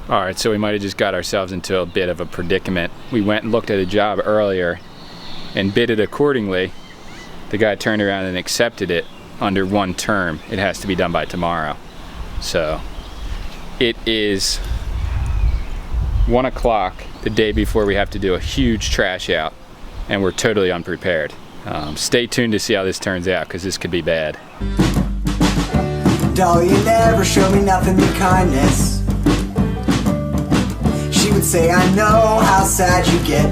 Alright, so we might have just got ourselves into a bit of a predicament. We went and looked at a job earlier and bid it accordingly. The guy turned around and accepted it under one term. It has to be done by tomorrow. So it is 1 o'clock the day before we have to do a huge trash out, and we're totally unprepared. Stay tuned to see how this turns out, because this could be bad. Doll, you never show me nothing but kindness. She would say, I know how sad you get.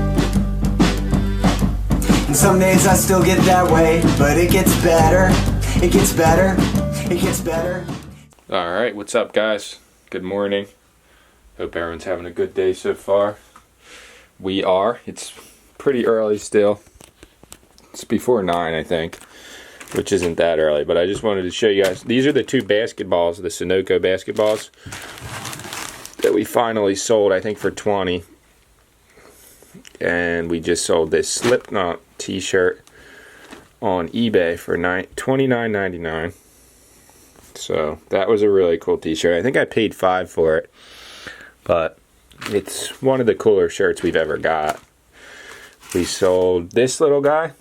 And some days I still get that way, but it gets better. It gets better. It gets better. Alright, what's up, guys? Good morning. Hope everyone's having a good day so far. We are. It's pretty early still. It's before 9, I think, which isn't that early, but I just wanted to show you guys. These are the two basketballs, the Sunoco basketballs, that we finally sold, I think, for $20. And we just sold this Slipknot t-shirt on eBay for $29.99. So that was a really cool t-shirt. I think I paid $5 for it, but it's one of the cooler shirts we've ever got. We sold this little guy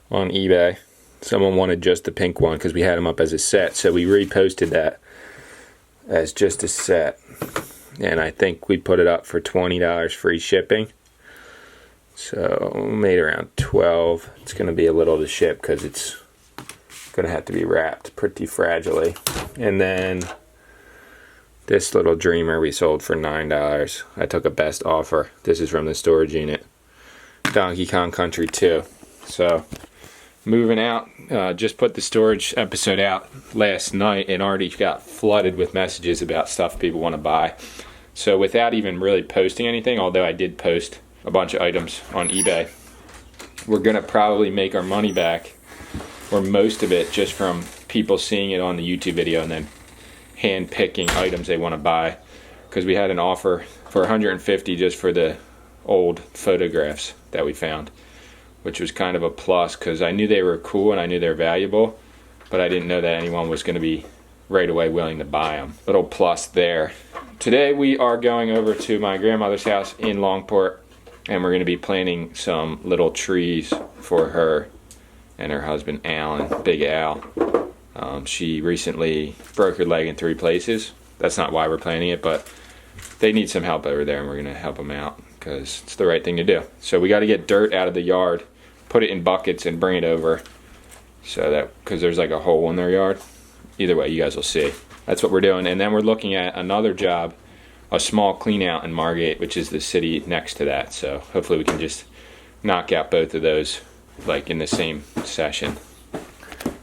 on eBay. Someone wanted just the pink one because we had them up as a set, so we reposted that as just a set, and I think we put it up for $20 free shipping. So we made around $12. It's going to be a little to ship because it's going to have to be wrapped pretty fragilely. And then this little Dreamer we sold for $9. I took a best offer. This is from the storage unit. Donkey Kong Country 2. So moving out. Just put the storage episode out last night and already got flooded with messages about stuff people want to buy. So without even really posting anything, although I did post a bunch of items on eBay, we're going to probably make our money back, or most of it, just from people seeing it on the YouTube video and then hand picking items they want to buy, because we had an offer for $150 just for the old photographs that we found, which was kind of a plus because I knew they were cool and I knew they were valuable, but I didn't know that anyone was going to be right away willing to buy them. Little plus there. Today we are going over to my grandmother's house in Longport, and we're going to be planting some little trees for her and her husband Alan, Big Al. She recently broke her leg in 3 places. That's not why we're planting it, but they need some help over there, and we're going to help them out because it's the right thing to do. So we got to get dirt out of the yard, put it in buckets, and bring it over, so that, because there's like a hole in their yard. Either way, you guys will see. That's what we're doing. And then we're looking at another job, a small clean out in Margate, which is the city next to that. So hopefully we can just knock out both of those like in the same session.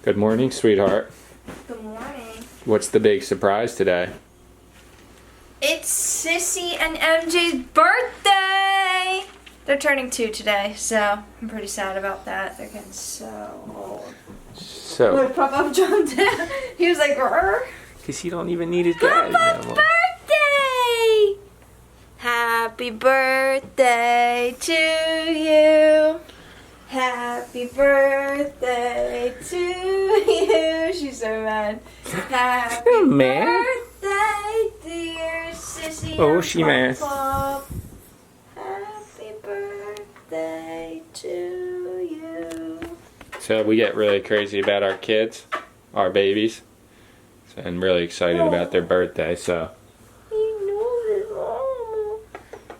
Good morning, sweetheart. Good morning. What's the big surprise today? It's Sissy and MJ's birthday! They're turning 2 today, so I'm pretty sad about that. They're getting so old. So, Look, Papa jumped down. He was like, "Rrr." because he don't even need his daddy Papa's no more. birthday! Happy birthday to you. Happy birthday to you. She's so mad. Happy mad? birthday, dear Sissy. Oh, and she mad. Pop. Happy birthday to you. So we get really crazy about our kids, our babies, and really excited about their birthday. So You know this, Mama.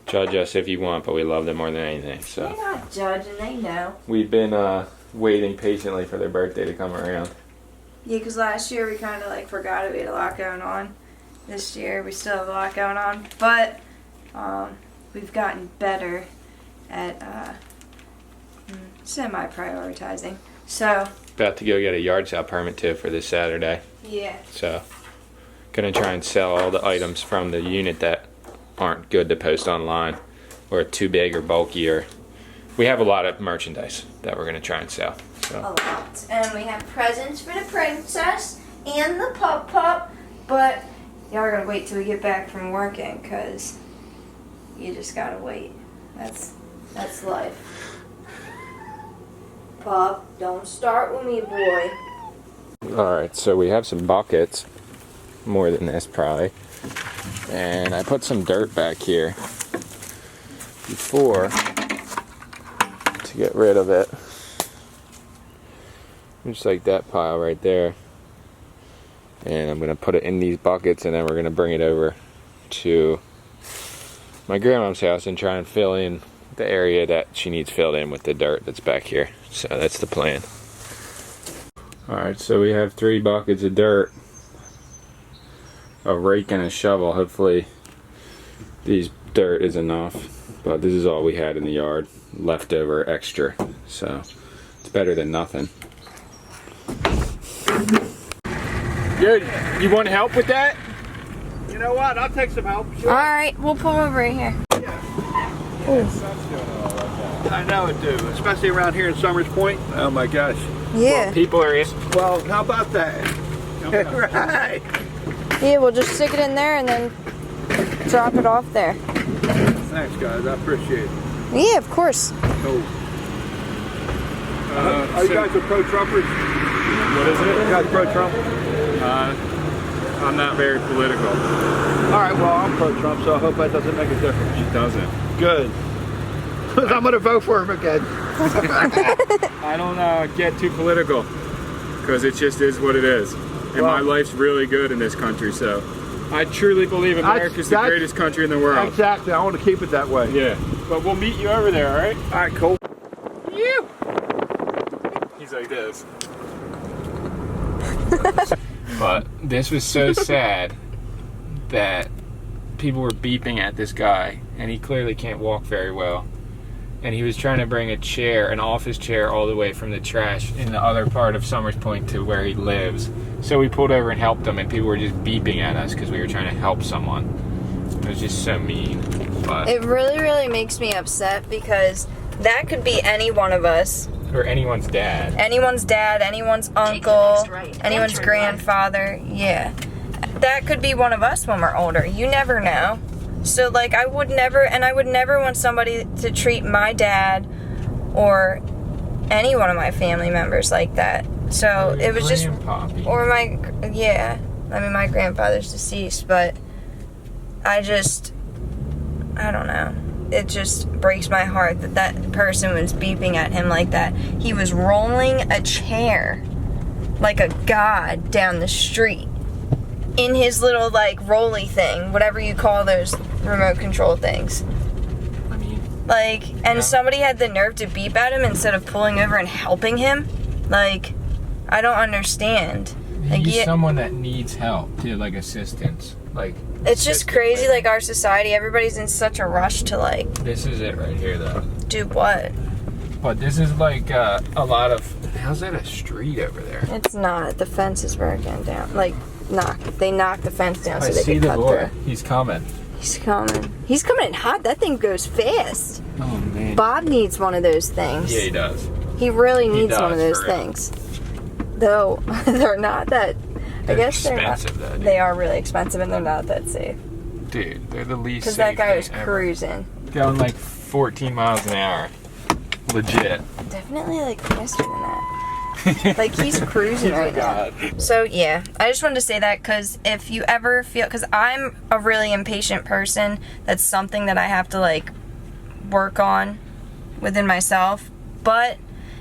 judge us if you want, but we love them more than anything. So They're not judging, they know. we've been waiting patiently for their birthday to come around. Yeah, because last year we kind of like forgot it. We had a lot going on. This year we still have a lot going on, but we've gotten better at semi-prioritizing. So About to go get a yard sale permit too for this Saturday. yeah, So gonna try and sell all the items from the unit that aren't good to post online or too big or bulky, or we have a lot of merchandise that we're gonna try and sell. a So lot. And we have presents for the princess and the pup, but y'all are gonna wait till we get back from working, because you just gotta wait. That's life. Pup, don't start with me, boy. alright, so we have some buckets, more than this probably. And I put some dirt back here before to get rid of it. Just like that pile right there. And I'm going to put it in these buckets, and then we're going to bring it over to my grandma's house and try and fill in the area that she needs filled in with the dirt that's back here. So that's the plan. Alright, so we have 3 buckets of dirt, a rake and a shovel. Hopefully these dirt is enough, but this is all we had in the yard, leftover extra, so it's better than nothing. Dude, you want help with that? You know what? I'll take some help. Sure. All right, we'll pull over right here. I know it do, especially around here in Summers Point. Oh my gosh. Yeah. People are Well, how about that? Right. Yeah, we'll just stick it in there and then drop it off there. Thanks, guys. I appreciate it. Yeah, of course. Oh. Are you guys a pro-Trumpers? What is it? You guys pro-Trump? I'm not very political. All right, well, I'm pro-Trump, so I hope that doesn't make a difference. It doesn't. Good. Because I'm going to vote for him again. I don't get too political, because it just is what it is. And my life's really good in this country, so I truly believe America's the greatest country in the world. Exactly. I want to keep it that way. Yeah. But we'll meet you over there, all right? All right, cool. You. He's like this. But this was so sad that people were beeping at this guy, and he clearly can't walk very well. And he was trying to bring a chair, an office chair, all the way from the trash in the other part of Summers Point to where he lives. So we pulled over and helped him, and people were just beeping at us because we were trying to help someone. It was just so mean. But It really, really makes me upset because that could be any one of us. or anyone's dad. Anyone's dad, anyone's uncle, anyone's grandfather. Yeah. That could be one of us when we're older. You never know. So, like, I would never want somebody to treat my dad or any one of my family members like that. So, it was just, or my grandfather's deceased, but I don't know. It just breaks my heart that that person was beeping at him like that. He was rolling a chair like a god down the street in his little, like, rolly thing, whatever you call those remote control things. I mean, like, and somebody had the nerve to beep at him instead of pulling over and helping him. Like, I don't understand. Like, he's someone that needs help, too, like assistance. Like, it's just crazy, like, our society, everybody's in such a rush to, like, this is it right here, though. do what? But this is like a lot of. How's that a street over there? It's not. The fence is broken down. Like, they knocked the fence down so they see could the cut boy. through. He's coming. He's coming. He's coming in hot. That thing goes fast. Oh man. Bob needs one of those things. Yeah, he does. He really needs does, one of those for real. things. Though they're not that. I guess they're not. expensive, though, dude. They are really expensive and they're not that safe. Dude, they're the least. Because that guy was safe thing ever. cruising. Going like 14 miles an hour. Legit. Definitely like faster than that. Like he's cruising right now. God. So yeah, I just wanted to say that because if you ever feel, because I'm a really impatient person, that's something that I have to like work on within myself. But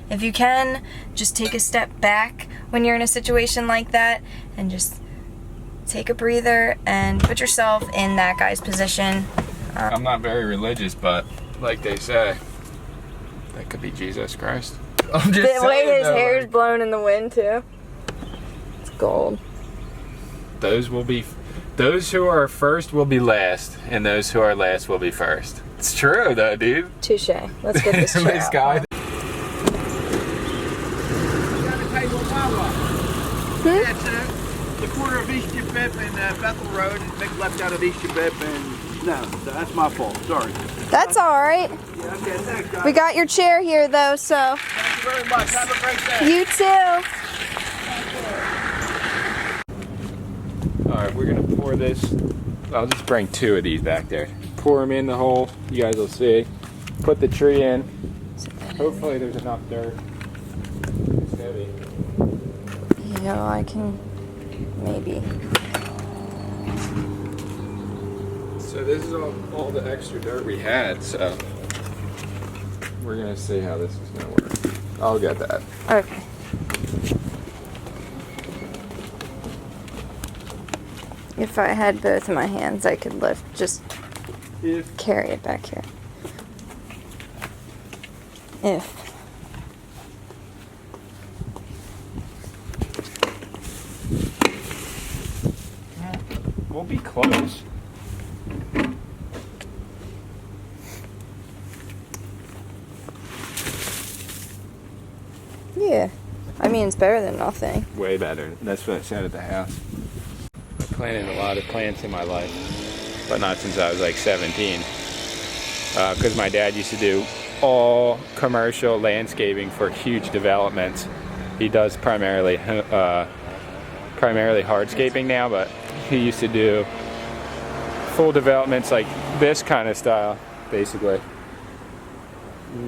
if you can, just take a step back when you're in a situation like that and just take a breather and put yourself in that guy's position. I'm not very religious, but like they say, that could be Jesus Christ. I'm just The way saying, his though, hair is like, blown in the wind too. It's gold. those who are first will be last, and those who are last will be first. It's true, though, dude. Touche. Let's get this This shit guy. out. It's the corner of East Jabip and Bethel Road, and make left out of East Jabip, and no, that's my fault. Sorry. That's alright. Yeah, okay, thanks, guys. We got your chair here though, so Thank you very much. Have a great day. you too. Alright, we're gonna pour this. I'll just bring 2 of these back there. Pour them in the hole. You guys will see. Put the tree in. Hopefully there's enough dirt. It's heavy. You know, I can maybe. So this is all the extra dirt we had, so we're gonna see how this is gonna work. I'll get that. Okay. If I had both of my hands, I could just carry it back here. If. We'll be close. Yeah. I mean, it's better than nothing. Way better. That's what I said at the house. I planted a lot of plants in my life, but not since I was like 17. Because my dad used to do all commercial landscaping for huge developments. He does primarily hardscaping now, but he used to do full developments like this kind of style, basically.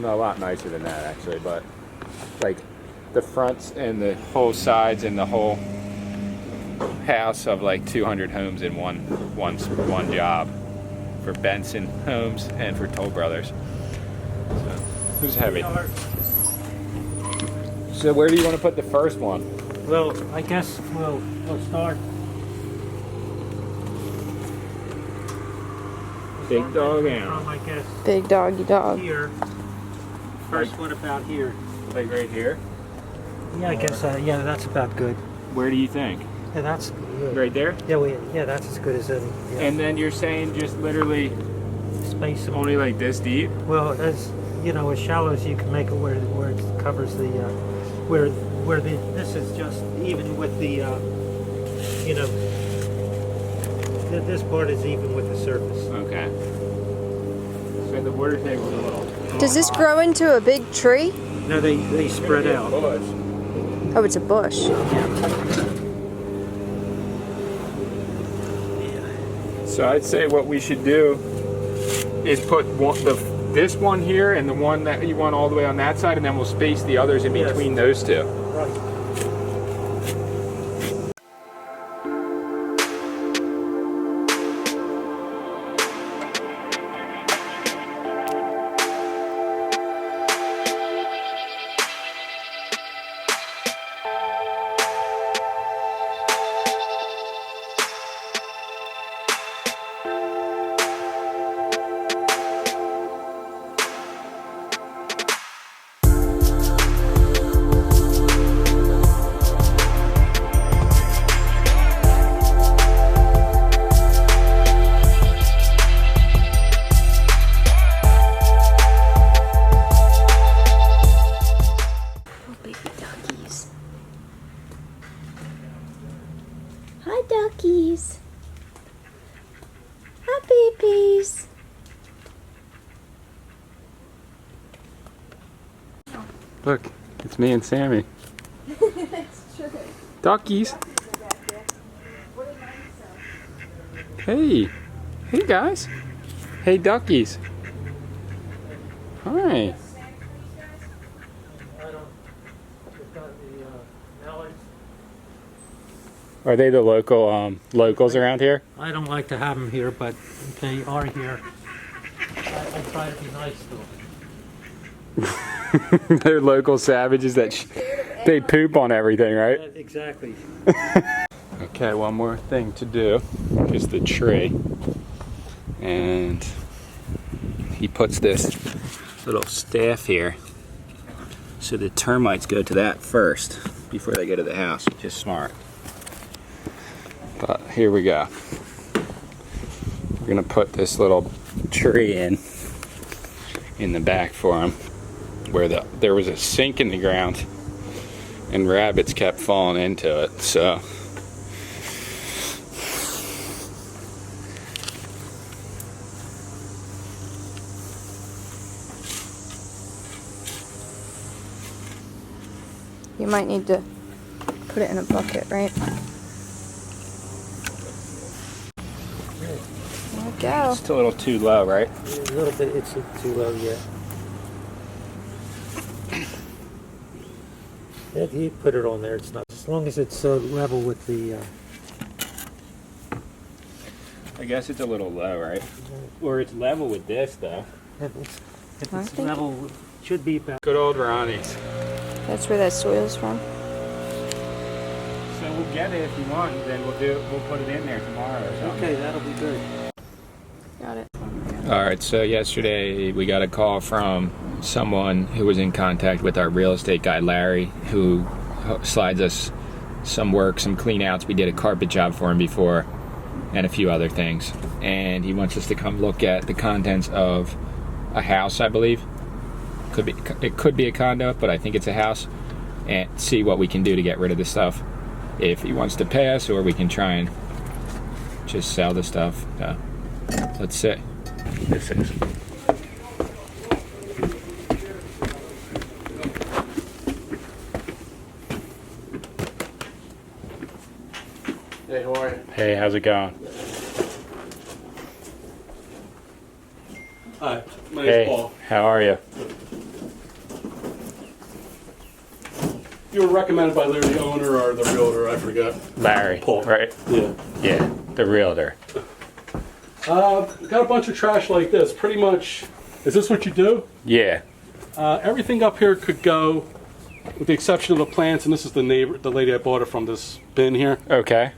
A lot nicer than that, actually, but like the fronts and the whole sides and the whole house of like 200 homes in one job for Benson Homes and for Toll Brothers. So, who's heavy? So where do you want to put the first one? Well, I guess we'll start. Big dog from, out. I guess, Big doggy dog. here. First one about here. Like right here? Yeah, I guess. Yeah, that's about good. Where do you think? Yeah, that's good. Right there? Yeah, that's as good as any. Yeah. And then you're saying just literally Space them. only like this deep? Well, as you know, as shallow as you can make it, where it covers the, this is just even with the, you know, this part is even with the surface. Okay. So the water table is a little. Does this grow into a big tree? No, they spread out. Oh, it's a bush. So I'd say what we should do is put this one here and the one that you want all the way on that side, and then we'll space the others in between those two. Right. Hi, duckies. Hi, babies. Look, it's me and Sammy. That's true. Duckies. Hey. Hey, guys. Hey, duckies. Hi. Are they the locals around here? I don't like to have them here, but they are here. I try to be nice to them. They're local savages that they poop on everything, right? Exactly. Okay, one more thing to do is the tree. And he puts this little staff here so the termites go to that first before they go to the house, which is smart. But here we go. We're gonna put this little tree in the back for him, where there was a sink in the ground and rabbits kept falling into it. So You might need to put it in a bucket, right? There we go. it's a little too low, right? A little bit, it's too low yet. Yeah, you put it on there, it's not, as long as it's level with the... I guess it's a little low, right? Or it's level with this, though. If I it's think- level, it should be about. Good old Ronnie's. That's where that soil's from. So we'll get it if you want, then we'll put it in there tomorrow or something. Okay, that'll be good. Got it. All right, so yesterday we got a call from someone who was in contact with our real estate guy, Larry, who slides us some work, some clean outs. We did a carpet job for him before and a few other things. And he wants us to come look at the contents of a house, I believe. It could be a condo, but I think it's a house, and see what we can do to get rid of the stuff. If he wants to pay us, or we can try and just sell the stuff. Let's see. This is. Hey, how are you? Hey, how's it going? Hi, my name's Hey, Paul. how are you? You were recommended by Larry, the owner, or the realtor, I forgot. Larry. Paul. Right? Yeah. Yeah, the realtor. Got a bunch of trash like this. Pretty much, is this what you do? Yeah. Everything up here could go, with the exception of the plants, and this is the lady I bought it from, this bin here. Okay.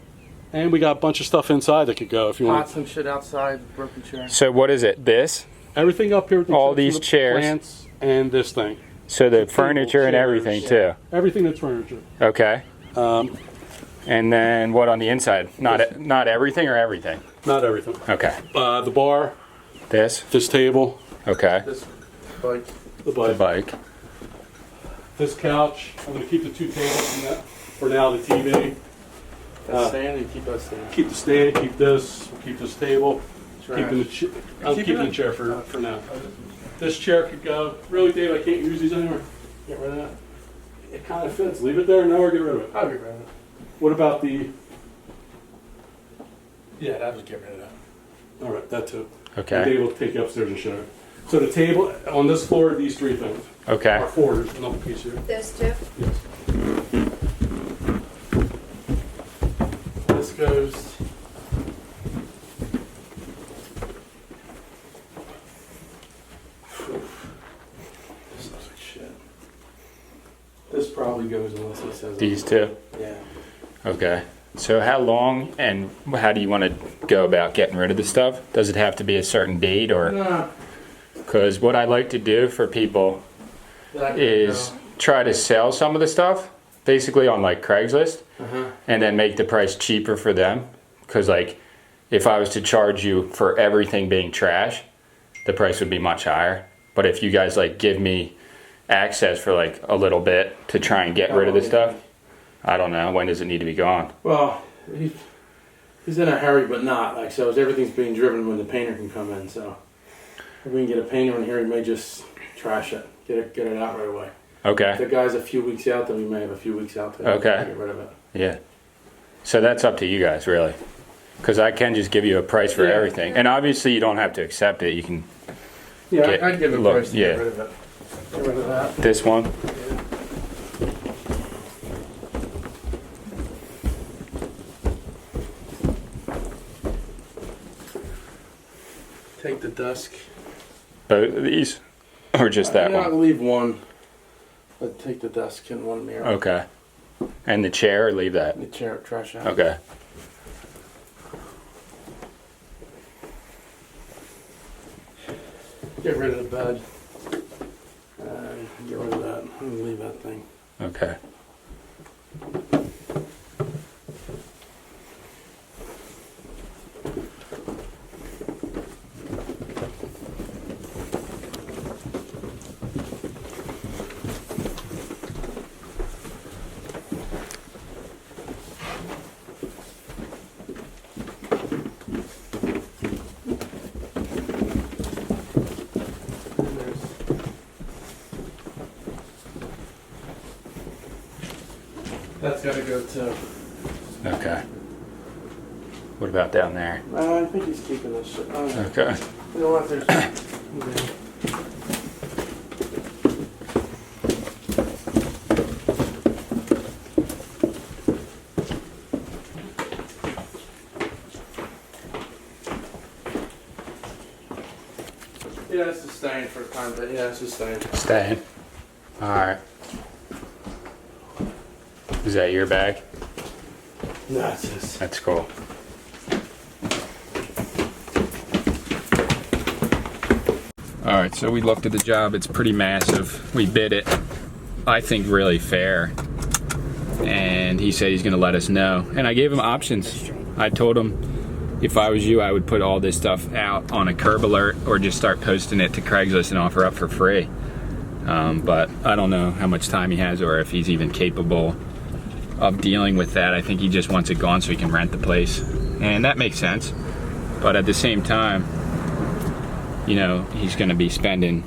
And we got a bunch of stuff inside that could go if you want. Some shit outside, broken chair. So what is it? This? Everything up here with the All exception these of the chairs. plants and this thing. So the furniture and chairs. everything too. Everything that's furniture. Okay. And then what on the inside? Not everything or everything? Not everything. Okay. The bar, This? this table, Okay. This bike. the The bike. bike. This couch. I'm going to keep the two tables in that. For now, the TV. That stand, you keep that stand. Keep the stand, keep this, keep this table. Keeping the I'm Keep keeping it? the chair for now. This chair could go. Really, Dave, I can't use these anymore. Get rid of that. It kind of fits. Leave it there now or get rid of it. I'll get rid of it. What about the... Yeah, I'll just get rid of that. All right, that too. And Okay. Dave will take you upstairs and show you. So the table, on this floor, these three things. Okay. Are four, there's another piece here. This too. Yes. This goes. This looks like shit. This probably goes unless it says. These two. Yeah. Okay. So how long and how do you want to go about getting rid of the stuff? Does it have to be a certain date or? Nah. Because what I like to do for people is try to sell some of the stuff, basically on like Craigslist, and then make the price cheaper for them. Because like, if I was to charge you for everything being trash, the price would be much higher. But if you guys like give me access for like a little bit to try and get rid of the stuff, I don't know, when does it need to be gone? Well, he's in a hurry, but not. Like, so everything's being driven when the painter can come in. So if we can get a painter in here, he may just trash it, get it out right away. If Okay. the guy's a few weeks out, then we may have a few weeks out to Okay. get rid of it. Yeah. So that's up to you guys, really. Because I can just give you a price for Yeah. everything. And obviously you don't have to accept it. You can, Yeah, Get- I'd give it a look, price to yeah. get rid of it. Get rid of that. this one. Take the desk. Both of these? Or just that I'll one? leave one. But take the desk and one mirror. Okay. And the chair, or leave that? The chair, trash out. Okay. Get rid of the bed. Get rid of that. I'm gonna leave that thing. Okay. And there's that's got to go too. Okay. What about down there? I think he's keeping this shit. Okay. You know what? There's. Yeah, this is staying for the time, but yeah, this is staying. Staying. All right. Is that your bag? No, it's just. That's cool. All right, so we looked at the job. It's pretty massive. We bid it, I think, really fair. And he said he's gonna let us know. And I gave him options. I told him if I was you, I would put all this stuff out on a curb alert or just start posting it to Craigslist and offer up for free. But I don't know how much time he has or if he's even capable of dealing with that. I think he just wants it gone so he can rent the place. And that makes sense. But at the same time, you know, he's gonna be spending,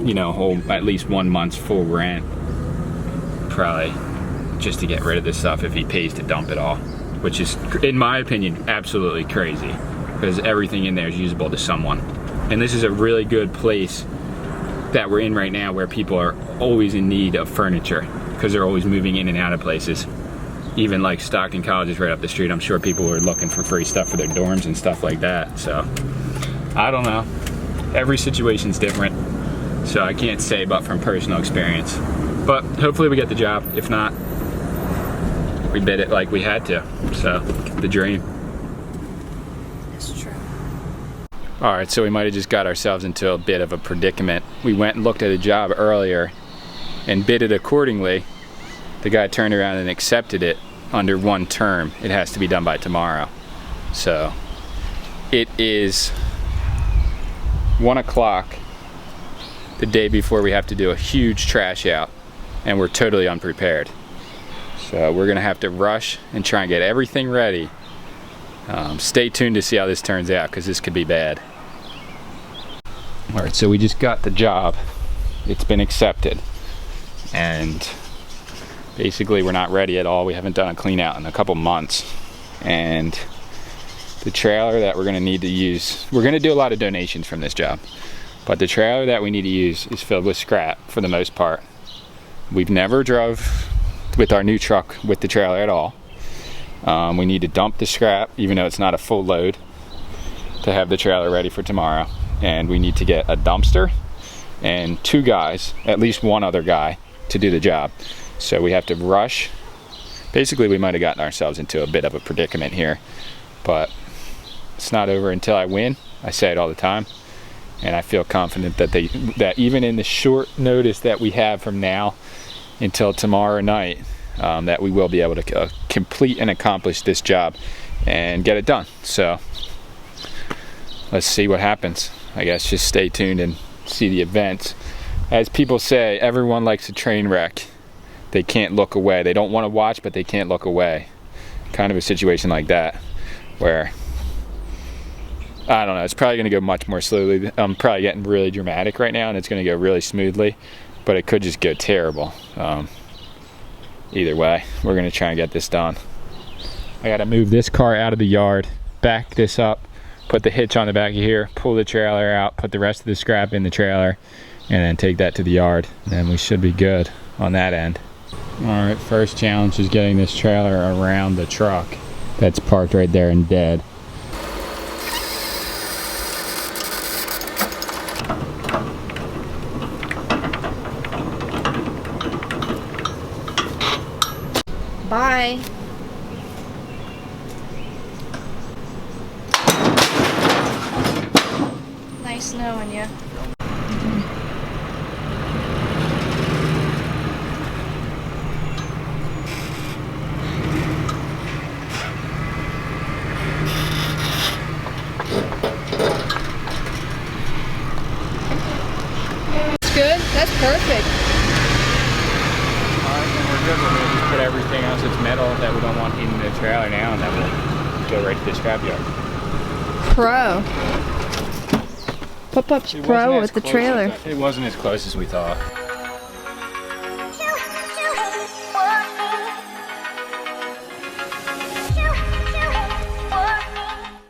you know, at least 1 month's full rent, probably, just to get rid of this stuff if he pays to dump it all, which is, in my opinion, absolutely crazy, because everything in there is usable to someone. And this is a really good place that we're in right now where people are always in need of furniture because they're always moving in and out of places. Even like Stockton College is right up the street. I'm sure people were looking for free stuff for their dorms and stuff like that. So I don't know. Every situation's different, so I can't say, but from personal experience. But hopefully we get the job. If not, we bid it like we had to. So the dream. That's true. All right, so we might have just got ourselves into a bit of a predicament. We went and looked at a job earlier and bid it accordingly. The guy turned around and accepted it under 1 term. It has to be done by tomorrow. So it is 1 o'clock the day before we have to do a huge trash out, and we're totally unprepared. So we're gonna have to rush and try and get everything ready. Stay tuned to see how this turns out, because this could be bad. All right, so we just got the job. It's been accepted. And basically we're not ready at all. We haven't done a clean out in a couple months. And the trailer that we're gonna need to use, we're gonna do a lot of donations from this job, but the trailer that we need to use is filled with scrap for the most part. We've never drove with our new truck with the trailer at all. We need to dump the scrap, even though it's not a full load, to have the trailer ready for tomorrow. And we need to get a dumpster and 2 guys, at least 1 other guy, to do the job. So we have to rush. Basically, we might have gotten ourselves into a bit of a predicament here, but it's not over until I win. I say it all the time, and I feel confident that that even in the short notice that we have from now until tomorrow night, that we will be able to complete and accomplish this job and get it done. So let's see what happens. I guess just stay tuned and see the events. As people say, everyone likes a train wreck. They can't look away. They don't want to watch, but they can't look away. Kind of a situation like that, where I don't know, it's probably going to go much more slowly. I'm probably getting really dramatic right now, and it's going to go really smoothly, but it could just go terrible. Either way, we're going to try and get this done. I got to move this car out of the yard, back this up, put the hitch on the back of here, pull the trailer out, put the rest of the scrap in the trailer, and then take that to the yard. And then we should be good on that end. All right, first challenge is getting this trailer around the truck that's parked right there and dead. Bye. Nice knowing you. That's good. That's perfect. We're good with it. Just put everything else that's metal that we don't want in the trailer now, and then we'll go right to the scrapyard. Pro. Pop-up's pro with the trailer. It wasn't as close as we thought.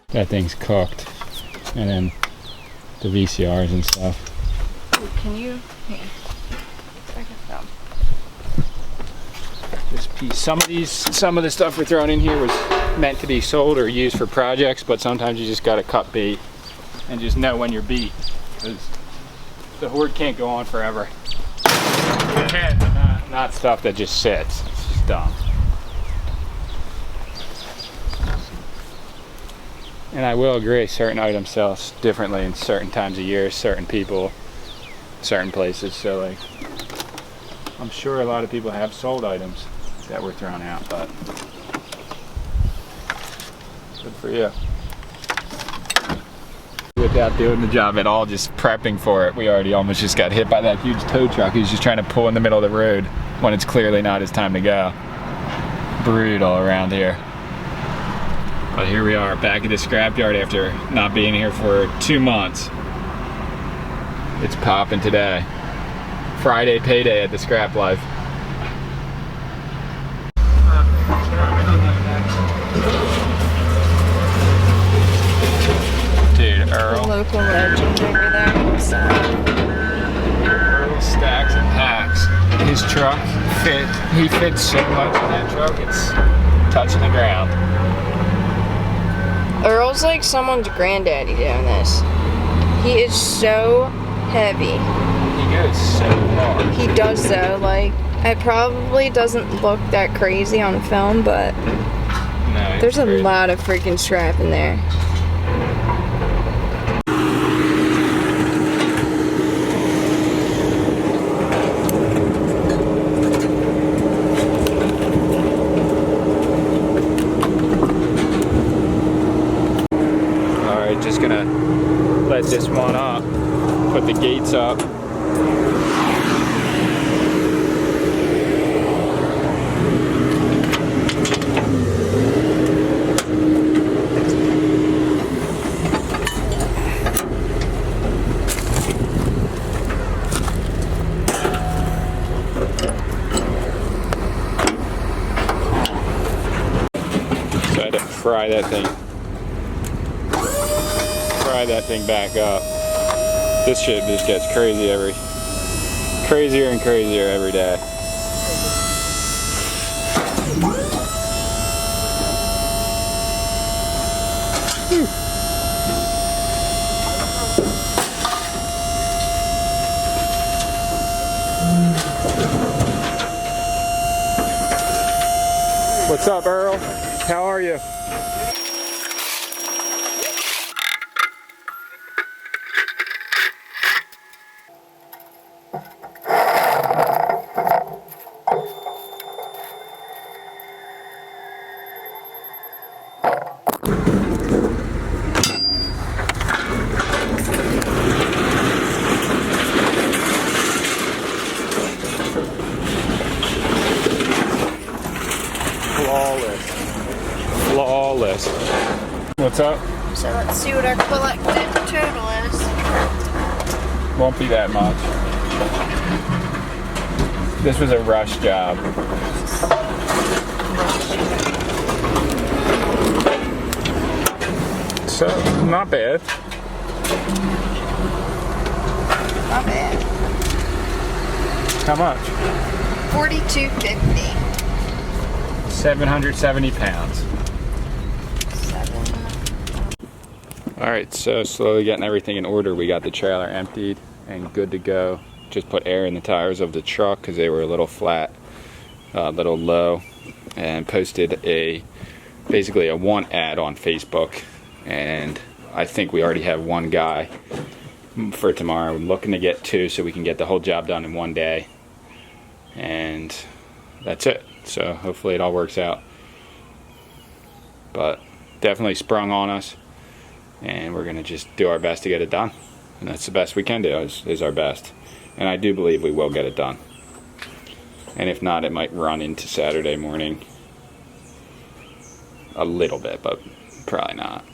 That thing's cooked. And then the VCRs and stuff. Ooh, can you? Here. I can film. This piece. Some of the stuff we're throwing in here was meant to be sold or used for projects, but sometimes you just gotta cut bait and just know when you're beat. The horde can't go on forever. It can, but not stuff that just sits. It's just dumb. And I will agree, certain items sell differently in certain times of year, certain people, certain places. So like, I'm sure a lot of people have sold items that were thrown out, but good for you. Without doing the job at all, just prepping for it. We already almost just got hit by that huge tow truck who's just trying to pull in the middle of the road when it's clearly not his time to go. Brutal around here. But here we are, back at the scrapyard after not being here for 2 months. It's popping today. Friday payday at the Scrap Life. Dude, Earl. Local legend over there. So. Earl stacks and packs. His truck he fits so much in that truck, it's touching the ground. Earl's like someone's granddaddy doing this. He is so heavy. He goes so far. He does though, like, it probably doesn't look that crazy on film, but No, there's a crazy. lot of freaking strap in there. Alright, just gonna let this one up, put the gates up. So I had to fry that thing back up. This shit just gets crazier and crazier every day. What's up, Earl? How are you? Flawless. What's up? So let's see what our collective total is. Won't be that much. This was a rush job. So, not bad. Not bad. How much? $42.50. 770 pounds. Alright, so slowly getting everything in order. We got the trailer emptied and good to go. Just put air in the tires of the truck because they were a little flat, a little low, and posted basically a want ad on Facebook. And I think we already have one guy for tomorrow. I'm looking to get 2 so we can get the whole job done in one day. And that's it. So hopefully it all works out. But definitely sprung on us. And we're going to just do our best to get it done. And that's the best we can do, is our best. And I do believe we will get it done. And if not, it might run into Saturday morning. A little bit, but probably not.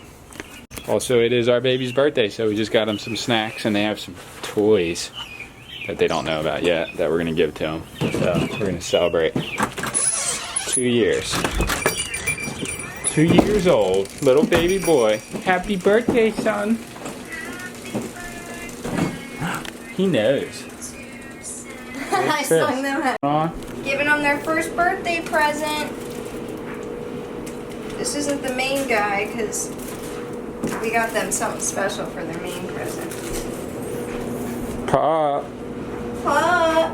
Also, it is our baby's birthday, so we just got him some snacks, and they have some toys that they don't know about yet that we're going to give to him. So we're going to celebrate 2 years. 2 years old, little baby boy. Happy birthday, son. He knows. I sung them out. Aw. Giving them their first birthday present. This isn't the main guy because we got them something special for their main present. Pop. Pop.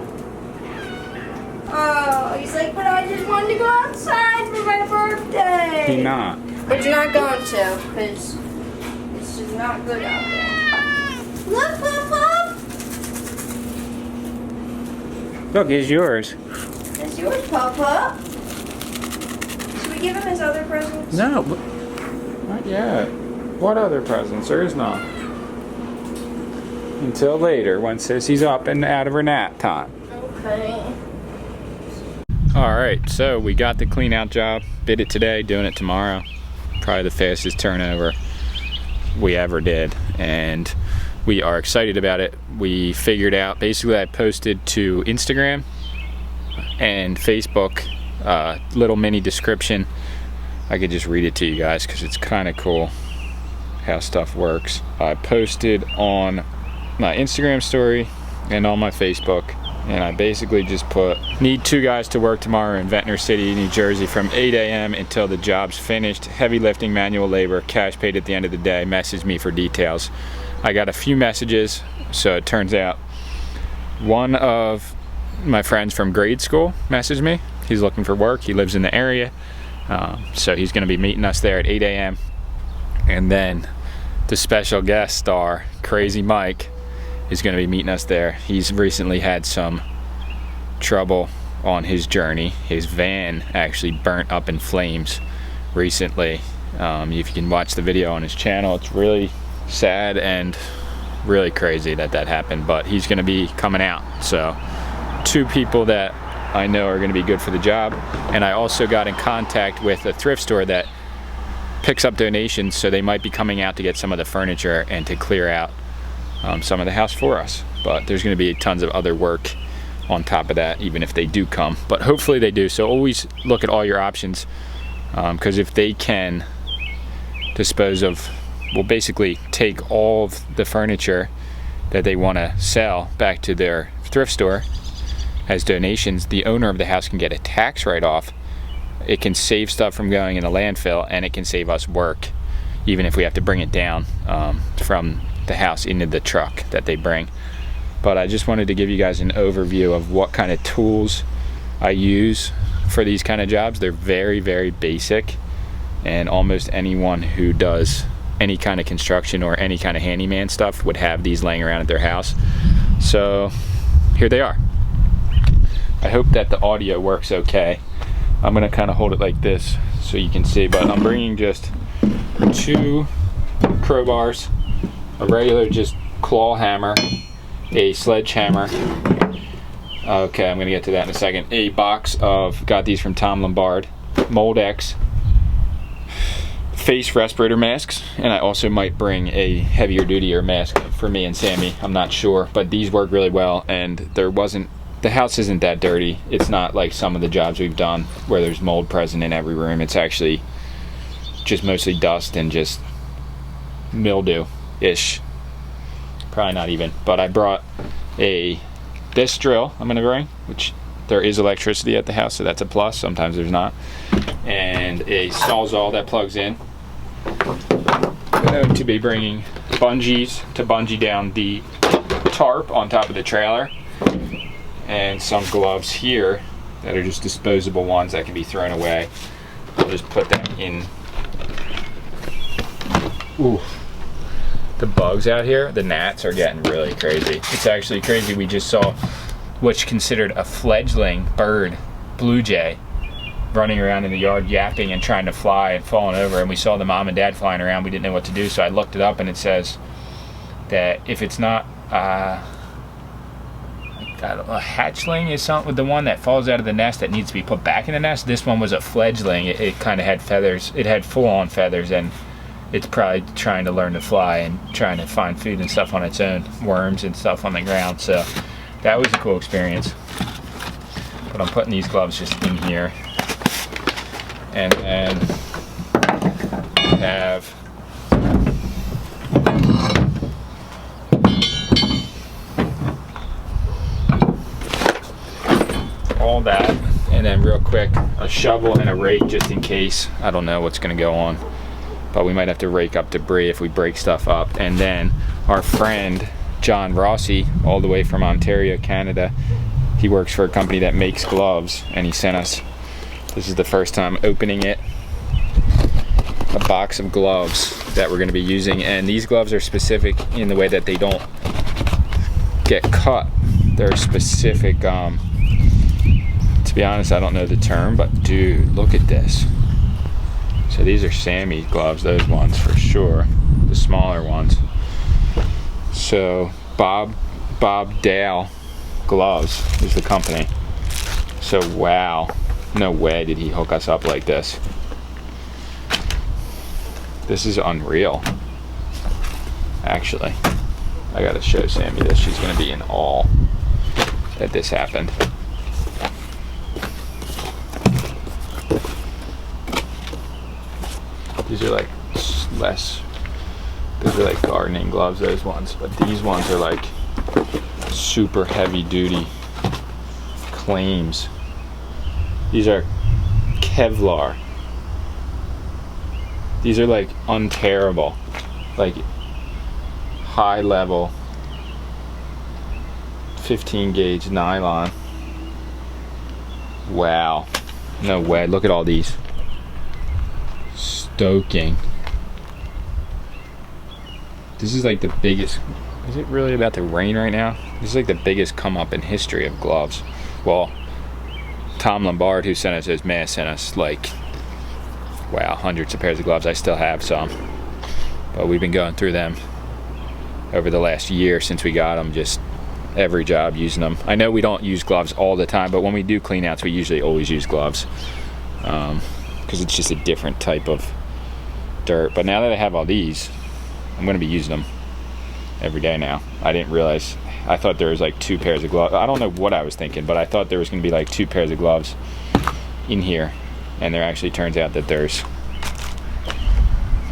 Oh, he's like, but I just wanted to go outside for my birthday. He not. But you're not going to, because it's just not good out there. Look, Pop. Look, it's yours. It's yours, Papa. Should we give him his other presents? No, not yet. What other presents? There is none. Until later, when Sissy's up and out of her nap time. Okay. Alright, so we got the clean out job. Did it today, doing it tomorrow. Probably the fastest turnover we ever did. And we are excited about it. We figured out, basically I posted to Instagram and Facebook little mini description. I could just read it to you guys because it's kind of cool how stuff works. I posted on my Instagram story and on my Facebook, and I basically just put, need 2 guys to work tomorrow in Ventnor City, New Jersey from 8 a.m. until the job's finished. Heavy lifting, manual labor, cash paid at the end of the day. Message me for details. I got a few messages, so it turns out one of my friends from grade school messaged me. He's looking for work. He lives in the area, so he's going to be meeting us there at 8 a.m. And then the special guest star, Crazy Mike, is going to be meeting us there. He's recently had some trouble on his journey. His van actually burnt up in flames recently. If you can watch the video on his channel, it's really sad and really crazy that happened, but he's going to be coming out. So 2 people that I know are going to be good for the job. And I also got in contact with a thrift store that picks up donations, so they might be coming out to get some of the furniture and to clear out some of the house for us. But there's going to be tons of other work on top of that, even if they do come, but hopefully they do. So always look at all your options, because if they can dispose of, well, basically take all of the furniture that they want to sell back to their thrift store as donations, the owner of the house can get a tax write-off. It can save stuff from going in the landfill, and it can save us work, even if we have to bring it down from the house into the truck that they bring. But I just wanted to give you guys an overview of what kind of tools I use for these kind of jobs. They're very, very basic, and almost anyone who does any kind of construction or any kind of handyman stuff would have these laying around at their house. So here they are. I hope that the audio works okay. I'm gonna kind of hold it like this so you can see, but I'm bringing just 2 crowbars, a regular just claw hammer, a sledgehammer. Okay, I'm gonna get to that in a second. A box of, got these from Tom Lombard, Moldex face respirator masks, and I also might bring a heavier dutier mask for me and Sammy. I'm not sure, but these work really well, and the house isn't that dirty. It's not like some of the jobs we've done where there's mold present in every room. It's actually just mostly dust and just mildew-ish. Probably not even. But I brought this drill I'm gonna bring, which there is electricity at the house, so that's a plus. Sometimes there's not. And a Sawzall that plugs in. I'm going to be bringing bungees to bungee down the tarp on top of the trailer, and some gloves here that are just disposable ones that can be thrown away. I'll just put them in. Ooh, the bugs out here, the gnats are getting really crazy. It's actually crazy. We just saw what's considered a fledgling bird, blue jay, running around in the yard yapping and trying to fly and falling over, and we saw the mom and dad flying around. We didn't know what to do, so I looked it up, and it says that if it's not a hatchling is something with the one that falls out of the nest that needs to be put back in the nest. This one was a fledgling. It kind of had feathers. It had full-on feathers, and it's probably trying to learn to fly and trying to find food and stuff on its own, worms and stuff on the ground. So that was a cool experience. But I'm putting these gloves just in here, and then we have all that, and then real quick a shovel and a rake just in case. I don't know what's going to go on, but we might have to rake up debris if we break stuff up. And then our friend John Rossi, all the way from Ontario, Canada. He works for a company that makes gloves, and he sent us, this is the first time opening it, a box of gloves that we're going to be using. And these gloves are specific in the way that they don't get cut. They're specific, to be honest, I don't know the term, but dude, look at this. So these are Sammy's gloves, those ones for sure, the smaller ones. So Bob Dale Gloves is the company. So wow, no way did he hook us up like this. This is unreal. Actually, I gotta show Sammy this. She's gonna be in awe that this happened. These are like those are like gardening gloves, those ones, but these ones are like super heavy duty claims. These are Kevlar. These are like untearable, like high level 15 gauge nylon. Wow, no way. Look at all these. Stoking. This is like the biggest, is it really about to rain right now? This is like the biggest come up in history of gloves. Well, Tom Lombard, who sent us those masks, sent us like, wow, hundreds of pairs of gloves. I still have some, but we've been going through them over the last year since we got them, just every job using them. I know we don't use gloves all the time, but when we do clean outs, we usually always use gloves, because it's just a different type of dirt. But now that I have all these, I'm going to be using them every day now. I didn't realize, I thought there was like 2 pairs of gloves. I don't know what I was thinking, but I thought there was going to be like 2 pairs of gloves in here, and there actually turns out that there's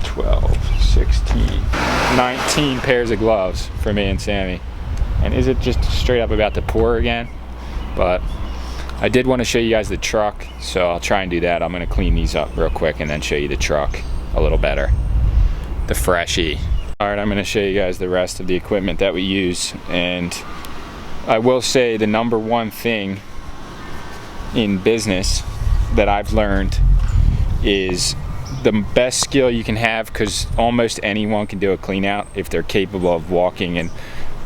12, 16, 19 pairs of gloves for me and Sammy. And is it just straight up about to pour again? But I did want to show you guys the truck, so I'll try and do that. I'm going to clean these up real quick and then show you the truck a little better. The Freshie. Alright, I'm going to show you guys the rest of the equipment that we use. And I will say the number one thing in business that I've learned is the best skill you can have, because almost anyone can do a clean out if they're capable of walking and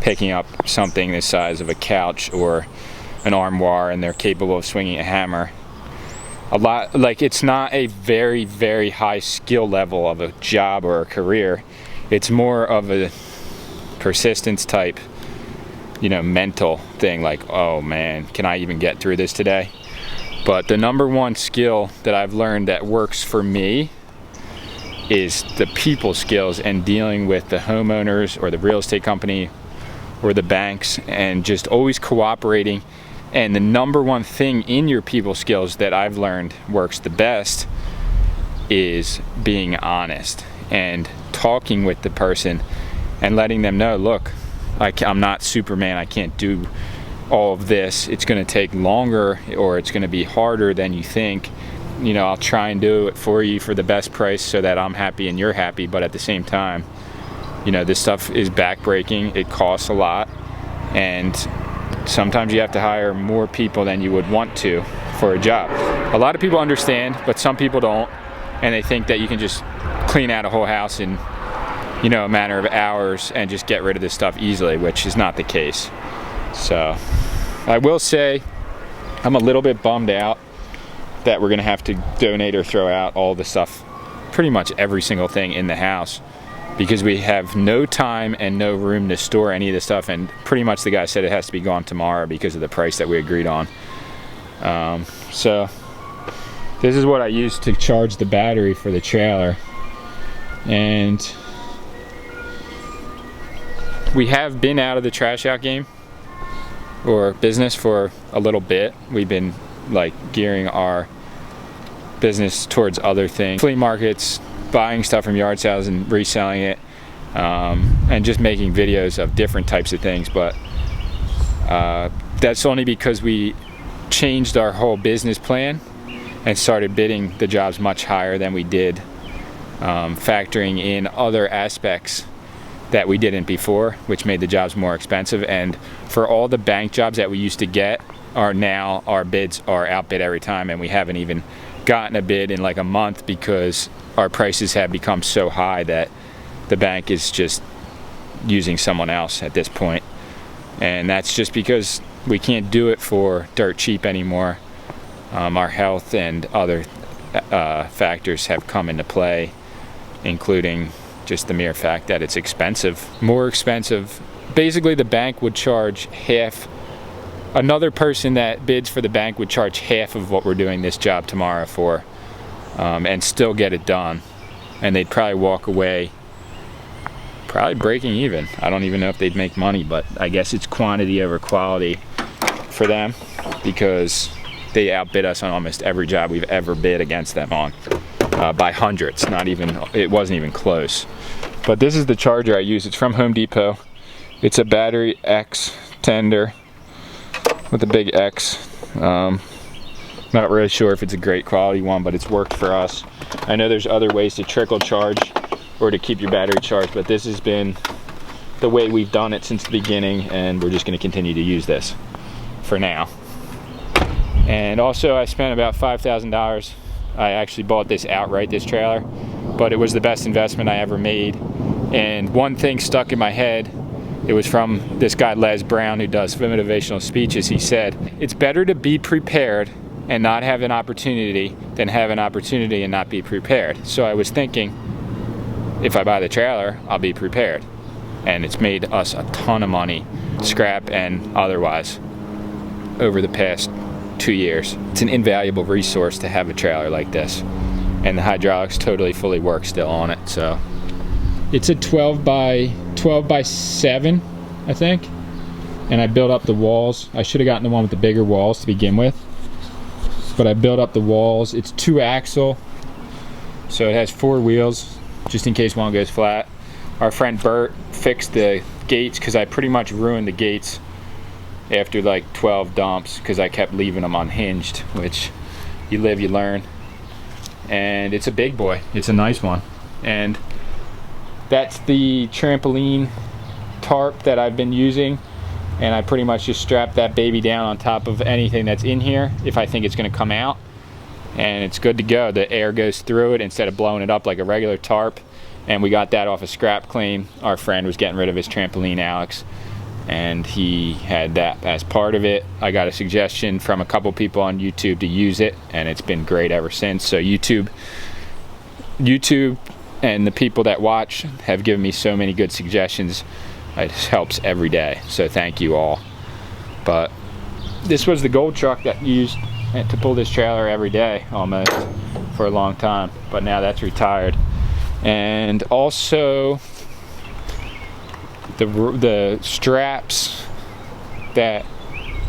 picking up something the size of a couch or an armoire, and they're capable of swinging a hammer. A lot, like, it's not a very, very high skill level of a job or a career. It's more of a persistence type, you know, mental thing, like, oh man, can I even get through this today? But the number one skill that I've learned that works for me is the people skills and dealing with the homeowners or the real estate company or the banks, and just always cooperating. And the number one thing in your people skills that I've learned works the best is being honest and talking with the person and letting them know, look, I'm not Superman, I can't do all of this, it's going to take longer, or it's going to be harder than you think. You know, I'll try and do it for you for the best price so that I'm happy and you're happy, but at the same time, you know, this stuff is backbreaking, it costs a lot, and sometimes you have to hire more people than you would want to for a job. A lot of people understand, but some people don't, and they think that you can just clean out a whole house in, you know, a matter of hours and just get rid of this stuff easily, which is not the case. So I will say I'm a little bit bummed out that we're gonna have to donate or throw out all the stuff, pretty much every single thing in the house, because we have no time and no room to store any of the stuff. And pretty much the guy said it has to be gone tomorrow because of the price that we agreed on. So this is what I used to charge the battery for the trailer. And we have been out of the trash out game or business for a little bit. We've been like gearing our business towards other things, flea markets, buying stuff from yard sales and reselling it, and just making videos of different types of things. But that's only because we changed our whole business plan and started bidding the jobs much higher than we did, factoring in other aspects that we didn't before, which made the jobs more expensive. And for all the bank jobs that we used to get, our bids are outbid every time, and we haven't even gotten a bid in like a month because our prices have become so high that the bank is just using someone else at this point. And that's just because we can't do it for dirt cheap anymore. Our health and other factors have come into play, including just the mere fact that it's expensive, more expensive. Basically, the bank would charge half. Another person that bids for the bank would charge half of what we're doing this job tomorrow for, and still get it done. And they'd probably walk away probably breaking even. I don't even know if they'd make money, but I guess it's quantity over quality for them, because they outbid us on almost every job we've ever bid against them on, by hundreds. It wasn't even close. But this is the charger I use. It's from Home Depot. It's a battery X tender with a big X. Not really sure if it's a great quality one, but it's worked for us. I know there's other ways to trickle charge or to keep your battery charged, but this has been the way we've done it since the beginning, and we're just going to continue to use this for now. And also, I spent about $5,000. I actually bought this outright, this trailer, but it was the best investment I ever made. And one thing stuck in my head. It was from this guy Les Brown, who does motivational speeches. He said, it's better to be prepared and not have an opportunity than have an opportunity and not be prepared. So I was thinking, if I buy the trailer, I'll be prepared. And it's made us a ton of money, scrap and otherwise, over the past 2 years. It's an invaluable resource to have a trailer like this. And the hydraulics totally fully work still on it. So it's a 12 by 7, I think. And I built up the walls. I should have gotten the one with the bigger walls to begin with, but I built up the walls. It's 2-axle, so it has 4 wheels, just in case one goes flat. Our friend Bert fixed the gates, because I pretty much ruined the gates after like 12 dumps, because I kept leaving them unhinged, which you live, you learn. And it's a big boy. It's a nice one. And that's the trampoline tarp that I've been using, and I pretty much just strap that baby down on top of anything that's in here if I think it's going to come out, and it's good to go. The air goes through it instead of blowing it up like a regular tarp. And we got that off a scrap claim. Our friend was getting rid of his trampoline, Alex, and he had that as part of it. I got a suggestion from a couple people on YouTube to use it, and it's been great ever since. So YouTube and the people that watch have given me so many good suggestions. It helps every day, so thank you all. But this was the gold truck that used to pull this trailer every day almost for a long time, but now that's retired. And also the straps that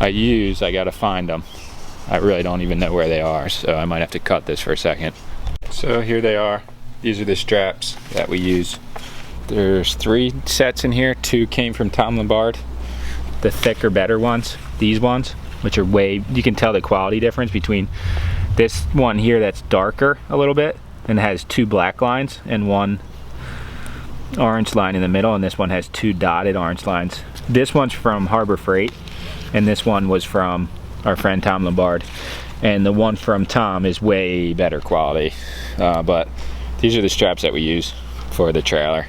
I use, I gotta find them. I really don't even know where they are, so I might have to cut this for a second. So here they are. These are the straps that we use. There's 3 sets in here. 2 came from Tom Lombard, the thicker, better ones. These ones, which are you can tell the quality difference between this one here that's darker a little bit and has 2 black lines and 1 orange line in the middle, and this one has 2 dotted orange lines. This one's from Harbor Freight, and this one was from our friend Tom Lombard. And the one from Tom is way better quality. But these are the straps that we use for the trailer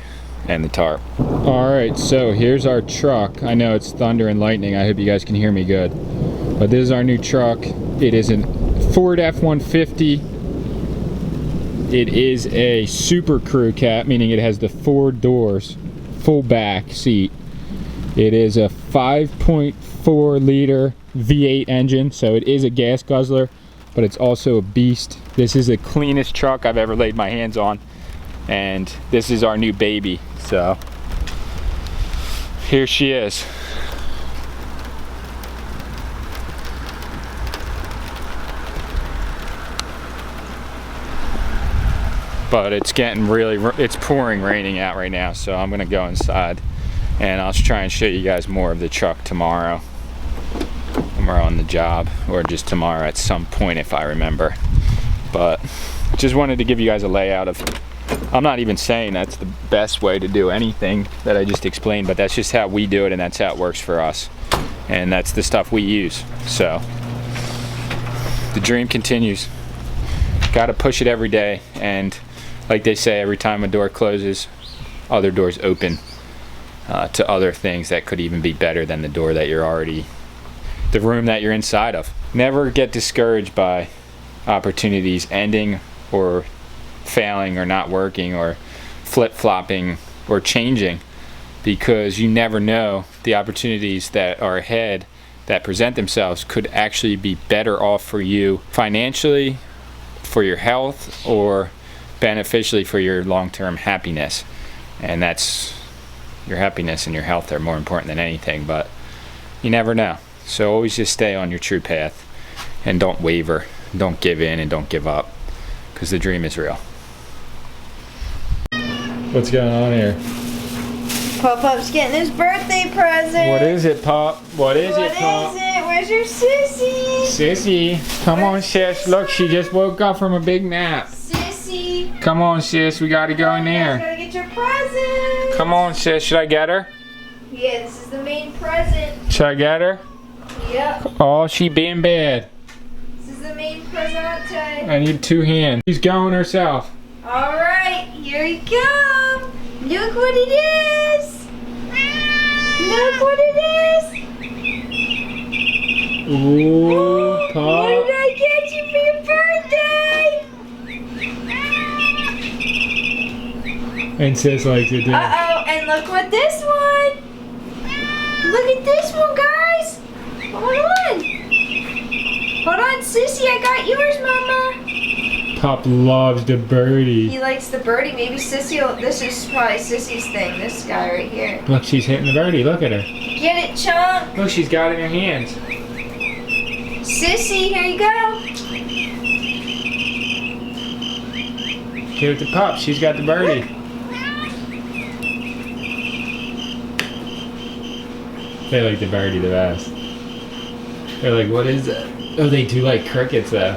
and the tarp. Alright, so here's our truck. I know it's thunder and lightning. I hope you guys can hear me good. But this is our new truck. It is a Ford F-150. It is a Super Crew cab, meaning it has the 4 doors, full back seat. It is a 5.4 liter V8 engine, so it is a gas guzzler, but it's also a beast. This is the cleanest truck I've ever laid my hands on, and this is our new baby. So here she is. But it's getting it's pouring raining out right now, so I'm gonna go inside and I'll try and show you guys more of the truck tomorrow when we're on the job, or just tomorrow at some point if I remember. But just wanted to give you guys a layout of I'm not even saying that's the best way to do anything that I just explained, but that's just how we do it, and that's how it works for us. And that's the stuff we use. So the dream continues. Got to push it every day, and like they say, every time a door closes, other doors open to other things that could even be better than the door that you're already, the room that you're inside of. Never get discouraged by opportunities ending or failing or not working or flip-flopping or changing, because you never know, the opportunities that are ahead that present themselves could actually be better off for you financially, for your health, or beneficially for your long-term happiness. And that's, your happiness and your health are more important than anything, but you never know. So always just stay on your true path and don't waver, don't give in, and don't give up, because the dream is real. What's going on here? Pop-Pop's getting his birthday present. What is it, Pop? What is it, Pop? What is it? Where's your sissy? Sissy, come on, sis. Look, she just woke up from a big nap. Sissy. Come on, sis. We gotta go in there. Gotta get your present. Come on, sis. Should I get her? Yeah, this is the main present. Should I get her? Yep. Oh, she being bad. This is the main presente. I need 2 hands. She's going herself. Alright, here you go. Look what it is. Look what it is. Ooh, What Pop. did I get you for your birthday? And sis likes it, too. Uh-oh, and look what this one. Look at this one, guys. Hold on. Hold on, Sissy, I got yours, Mama. Pop loves the birdie. He likes the birdie. Maybe Sissy will, this is probably Sissy's thing, this guy right here. Look, she's hitting the birdie. Look at her. Get it, Chunk. Look, she's got it in her hands. Sissy, here you go. Give it to Pop. She's got the birdie. They like the birdie the best. They're like, what is that? Oh, they do like crickets, though.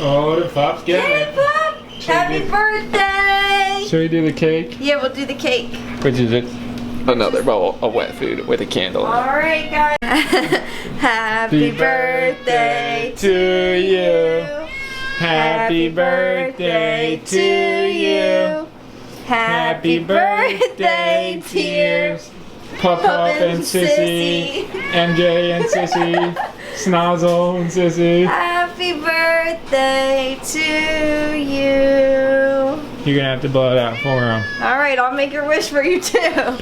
Oh, the Pop's getting Get it, it. Pop. Happy birthday. Should we do the cake? Yeah, we'll do the cake. Which is it? Another bowl of wet food with a candle. Alright, guys. Happy birthday to you. Happy birthday to you. Happy birthday, tears. Pop and Sissy. MJ and Sissy. Snozzle and Sissy. Happy birthday to you. You're gonna have to blow it out for him. Alright, I'll make your wish for you too.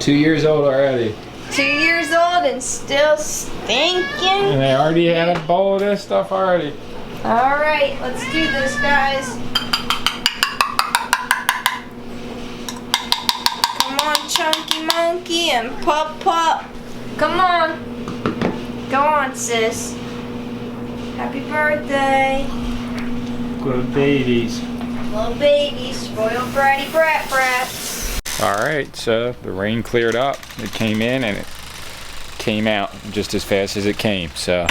2 years old already. 2 years old and still stinking. And they already had a bowl of this stuff already. Alright, let's do this, guys. Come on, Chunky Monkey and Pop. Come on. Go on, sis. Happy birthday. Good babies. Little baby, spoiled bratty brats. Alright, so the rain cleared up. It came in and it came out just as fast as it came. So,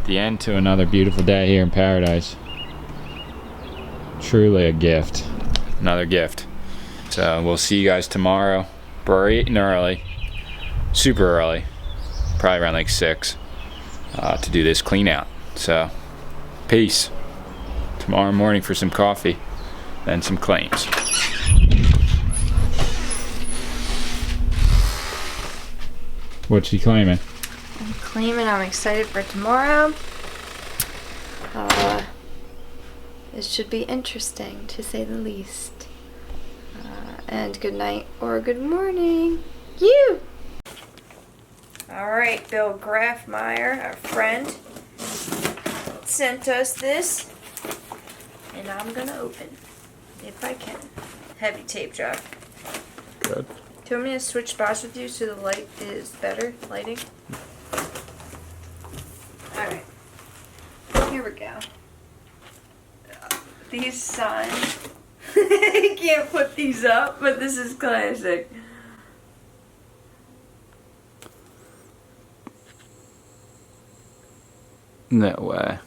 the end to another beautiful day here in paradise. Truly a gift. Another gift. So, we'll see you guys tomorrow. Bright and early. Super early. Probably around like 6. To do this clean out. So, peace. Tomorrow morning for some coffee. Then some claims. What's she claiming? I'm claiming I'm excited for tomorrow. It should be interesting, to say the least. And good night or good morning. You! Alright, Bill Grafmeyer, our friend, sent us this. And I'm gonna open, if I can. Heavy tape job. Good. Do you want me to switch spots with you so the light is better lighting? Alright. Here we go. These signs. I can't put these up, but this is classic. No way.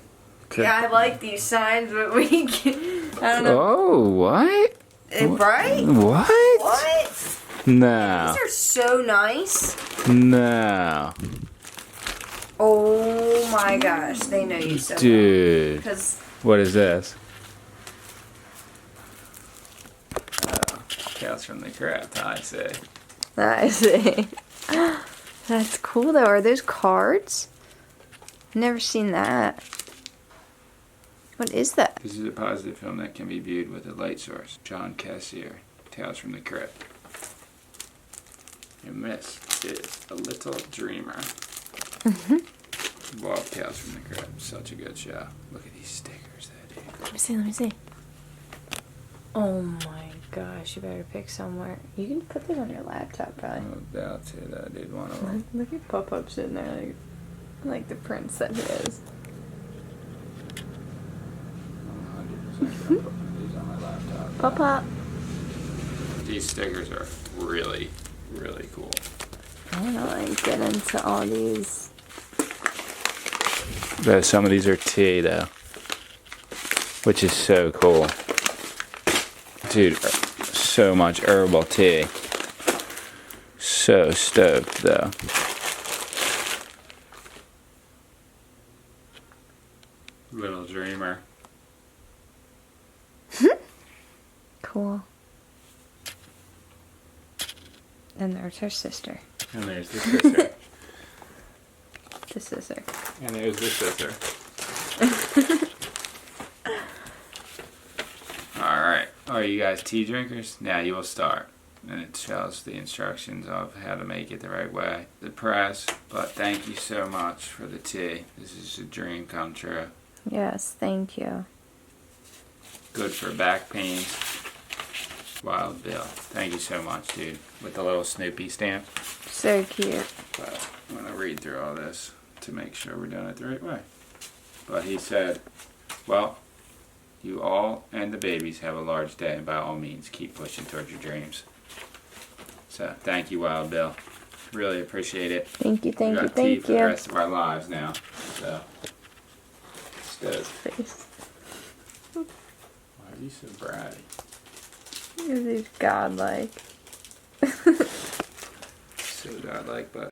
I like these signs, but we can, I don't know. Oh, what? Right? What? What? No. These are so nice. No. Oh my gosh, they know you so well. Dude. Because What is this? Oh, Tales from the Crypt, I say. I see. That's cool though. Are those cards? Never seen that. What is that? This is a positive film that can be viewed with a light source. John Cassier, Tales from the Crypt. And this is A Little Dreamer. Love Tales from the Crypt. Such a good show. Look at these stickers there, dude. Let me see, let me see. Oh my gosh, you better pick somewhere. You can put this on your laptop, probably. I'm about to, though, dude. One of them. Look at pop-up sitting there like the prince that he is. 100% gonna put one of these on my laptop. Pop-up. These stickers are really, really cool. I don't know, like get into all these. Though some of these are tea, though. Which is so cool. Dude, so much herbal tea. So stoked, though. Little Dreamer. Cool. And there's her sister. And there's the sister. The sister. And there's the sister. Alright. Are you guys tea drinkers? Now you will start. And it shows the instructions of how to make it the right way. The press. But thank you so much for the tea. This is a dream come true. Yes, thank you. Good for back pain. Wild Bill. Thank you so much, dude. With the little Snoopy stamp. So cute. But I'm going to read through all this to make sure we're doing it the right way. But he said, well, you all and the babies have a large day, and by all means, keep pushing towards your dreams. So, thank you, Wild Bill. Really appreciate it. Thank you, We thank you, got tea thank for the you. rest of our lives now. So, stoked. Face. Why are you so bratty? He's godlike. So godlike, but